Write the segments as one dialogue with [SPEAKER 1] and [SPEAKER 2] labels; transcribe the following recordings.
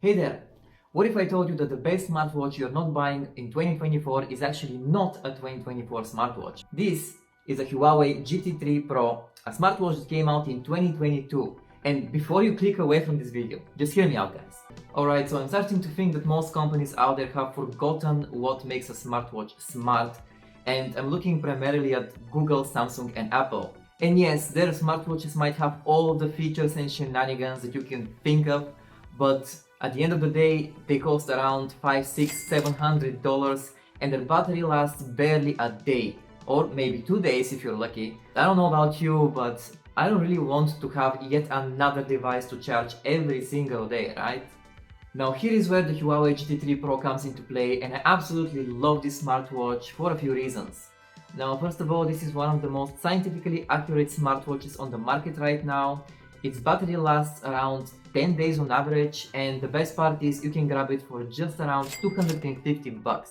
[SPEAKER 1] Hey there! What if I told you that the best smartwatch you're not buying in 2024 is actually not a 2024 smartwatch? This is a Huawei GT3 Pro, a smartwatch that came out in 2022. And before you click away from this video, just hear me out, guys. Alright, so I'm starting to think that most companies out there have forgotten what makes a smartwatch smart, and I'm looking primarily at Google, Samsung and Apple. And yes, their smartwatches might have all of the features and shenanigans that you can think of, but at the end of the day, they cost around $500, $600, $700 and their battery lasts barely a day, or maybe 2 days if you're lucky. I don't know about you, but I don't really want to have yet another device to charge every single day, right? Now here is where the Huawei GT3 Pro comes into play, and I absolutely love this smartwatch for a few reasons. Now first of all, this is one of the most scientifically accurate smartwatches on the market right now. Its battery lasts around 10 days on average, and the best part is you can grab it for just around $250.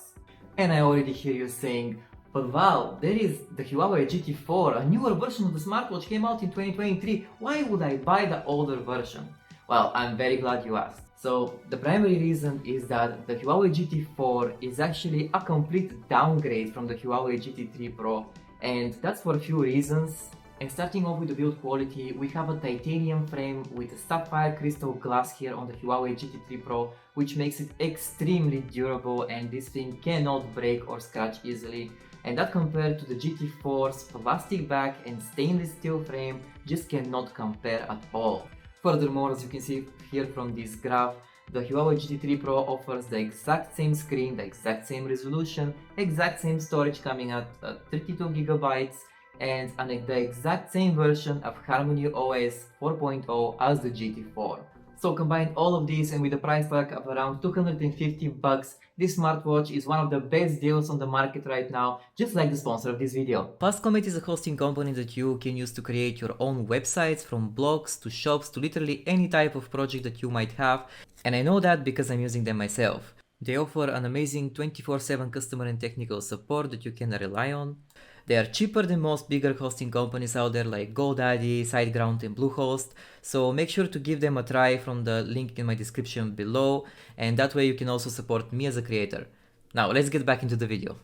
[SPEAKER 1] And I already hear you saying, but wow, there is the Huawei GT4, a newer version of the smartwatch came out in 2023, why would I buy the older version? Well, I'm very glad you asked. So the primary reason is that the Huawei GT4 is actually a complete downgrade from the Huawei GT3 Pro, and that's for a few reasons. And starting off with the build quality, we have a titanium frame with a sapphire crystal glass here on the Huawei GT3 Pro, which makes it extremely durable, and this thing cannot break or scratch easily. And that compared to the GT4's plastic back and stainless steel frame just cannot compare at all. Furthermore, as you can see here from this graph, the Huawei GT3 Pro offers the exact same screen, the exact same resolution, exact same storage coming at 32 gigabytes, and the exact same version of Harmony OS 4.0 as the GT4. So combine all of these, and with a price tag of around $250, this smartwatch is one of the best deals on the market right now, just like the sponsor of this video. Fastcomet is a hosting company that you can use to create your own websites, from blogs to shops to literally any type of project that you might have, and I know that because I'm using them myself. They offer an amazing 24/7 customer and technical support that you can rely on. They are cheaper than most bigger hosting companies out there like GoDaddy, SiteGround and Bluehost, so make sure to give them a try from the link in my description below, and that way you can also support me as a creator. Now let's get back into the video.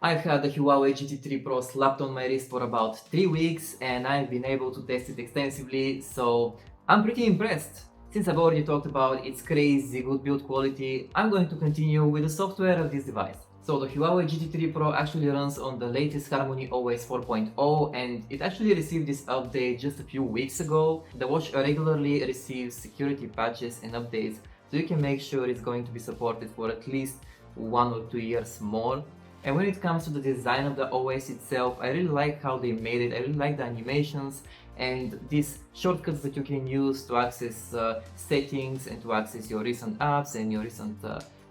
[SPEAKER 1] I've had the Huawei GT3 Pro slapped on my wrist for about 3 weeks, and I've been able to test it extensively, so I'm pretty impressed. Since I've already talked about its crazy good build quality, I'm going to continue with the software of this device. So the Huawei GT3 Pro actually runs on the latest Harmony OS 4.0, and it actually received this update just a few weeks ago. The watch regularly receives security patches and updates, so you can make sure it's going to be supported for at least 1 or 2 years more. And when it comes to the design of the OS itself, I really like how they made it. I really like the animations and these shortcuts that you can use to access settings and to access your recent apps and your recent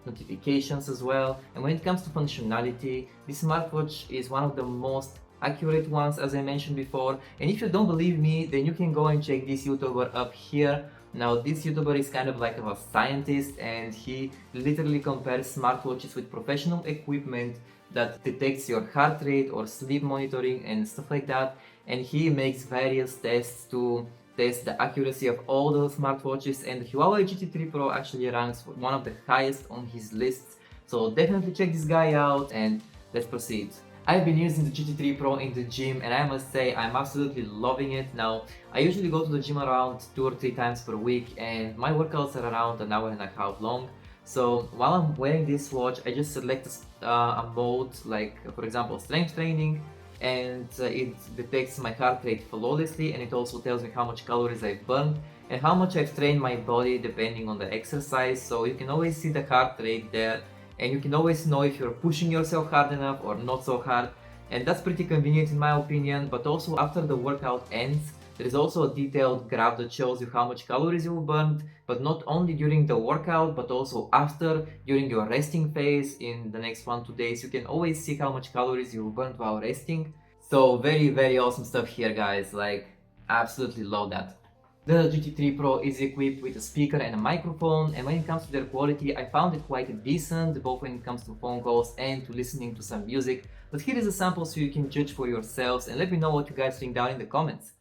[SPEAKER 1] notifications as well. And when it comes to functionality, this smartwatch is one of the most accurate ones, as I mentioned before. And if you don't believe me, then you can go and check this YouTuber up here. Now this YouTuber is kind of like a scientist, and he literally compares smartwatches with professional equipment that detects your heart rate or sleep monitoring and stuff like that, and he makes various tests to test the accuracy of all the smartwatches, and the Huawei GT3 Pro actually ranks one of the highest on his list. So definitely check this guy out, and let's proceed. I've been using the GT3 Pro in the gym, and I must say I'm absolutely loving it. Now, I usually go to the gym around 2 or 3 times per week, and my workouts are around an hour and a half long. So while I'm wearing this watch, I just select a mode, like for example strength training, and it detects my heart rate flawlessly, and it also tells me how much calories I've burned and how much I've trained my body depending on the exercise. So you can always see the heart rate there, and you can always know if you're pushing yourself hard enough or not so hard, and that's pretty convenient in my opinion. But also after the workout ends, there is also a detailed graph that shows you how much calories you've burned, but not only during the workout but also after, during your resting phase. In the next 1-2 days you can always see how much calories you've burned while resting. So very awesome stuff here, guys, like absolutely love that. The GT3 Pro is equipped with a speaker and a microphone, and when it comes to their quality, I found it quite decent, both when it comes to phone calls and to listening to some music. But here is a sample so you can judge for yourselves, and let me know what you guys think down in the comments.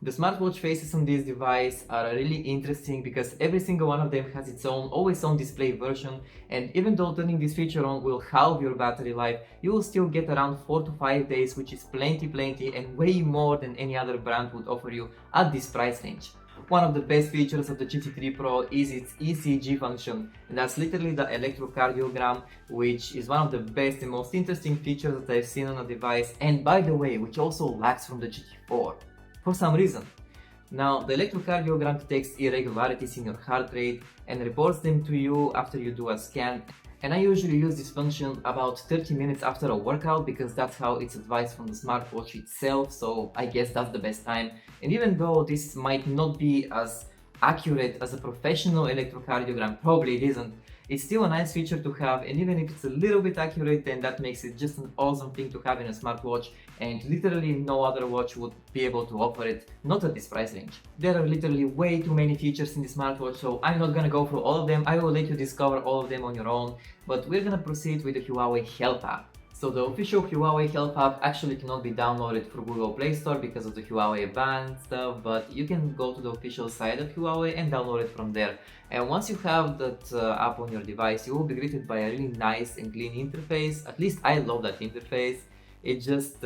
[SPEAKER 1] The smartwatch faces on this device are really interesting because every single one of them has its own always on display version, and even though turning this feature on will halve your battery life, you will still get around 4 to 5 days, which is plenty and way more than any other brand would offer you at this price range. One of the best features of the GT3 Pro is its ECG function, and that's literally the electrocardiogram, which is one of the best and most interesting features that I've seen on a device, and by the way, which also lacks from the GT4 for some reason. Now, the electrocardiogram detects irregularities in your heart rate and reports them to you after you do a scan. And I usually use this function about 30 minutes after a workout because that's how it's advised from the smartwatch itself, so I guess that's the best time. And even though this might not be as accurate as a professional electrocardiogram, probably it isn't, it's still a nice feature to have, and even if it's a little bit accurate, then that makes it just an awesome thing to have in a smartwatch, and literally no other watch would be able to offer it, not at this price range. There are literally way too many features in the smartwatch, so I'm not gonna go through all of them. I will let you discover all of them on your own, but we're gonna proceed with the Huawei Health app. So the official Huawei Health app actually cannot be downloaded through Google Play Store because of the Huawei ban stuff, but you can go to the official site of Huawei and download it from there. And once you have that app on your device, you will be greeted by a really nice and clean interface. At least I love that interface. It just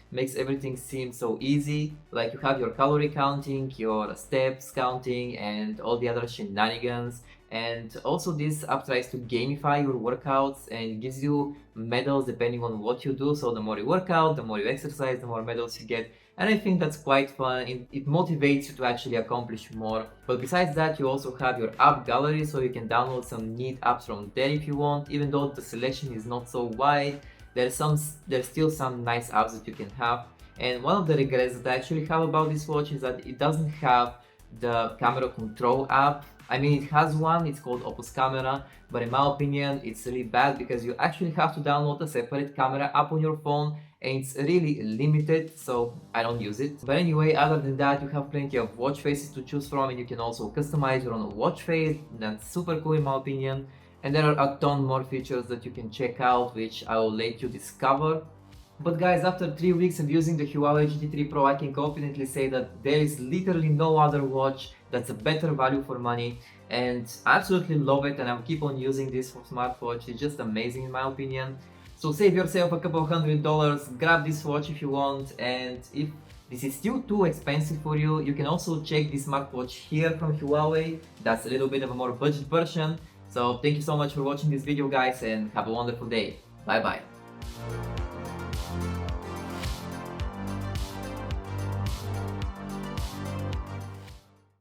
[SPEAKER 1] makes everything seem so easy. Like you have your calorie counting, your steps counting, and all the other shenanigans. And also this app tries to gamify your workouts and gives you medals depending on what you do. So the more you work out, the more you exercise, the more medals you get. And I think that's quite fun. It motivates you to actually accomplish more. But besides that, you also have your app gallery, so you can download some neat apps from there if you want. Even though the selection is not so wide, there's still some nice apps that you can have. And one of the regrets that I actually have about this watch is that it doesn't have the camera control app. I mean, it has one, it's called Opus Camera, but in my opinion, it's really bad because you actually have to download a separate camera app on your phone, and it's really limited, so I don't use it. But anyway, other than that, you have plenty of watch faces to choose from, and you can also customize your own watch face. That's super cool in my opinion. And there are a ton more features that you can check out, which I will let you discover. But guys, after 3 weeks of using the Huawei GT3 Pro, I can confidently say that there is literally no other watch that's a better value for money, and I absolutely love it, and I'll keep on using this for smartwatch. It's just amazing in my opinion. So save yourself a couple $100, grab this watch if you want, and if this is still too expensive for you, you can also check this smartwatch here from Huawei. That's a little bit of a more budget version. So thank you so much for watching this video guys, and have a wonderful day. Bye bye.